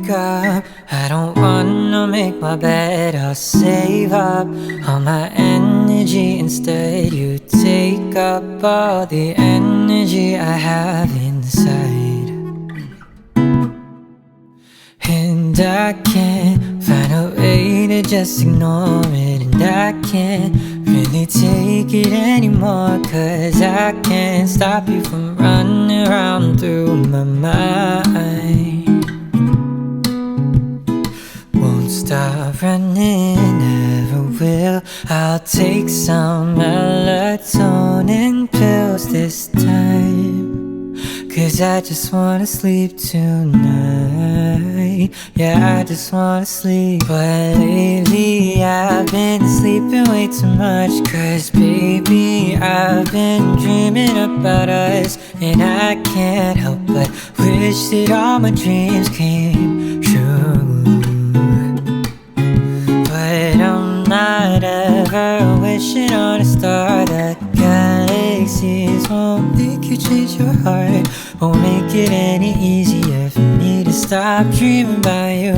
wake up, I don't wanna make my bed. I'll save up all my energy. Instead you take up all the energy I have inside. And I can't find a way to just ignore it. And I can't really take it anymore, 'cause I can't stop you from running around through my mind. Won't stop running, never will. I'll take some melatonin pills this time, 'cause I just wanna sleep tonight. Yeah, I just wanna sleep. But lately I've been sleeping way too much, 'cause baby, I've been dreaming about us. And I can't help but wish that all my dreams came true. But I'm not ever wishing on a star. The galaxies won't make you change your heart, won't make it any easier for me to stop dreaming about you.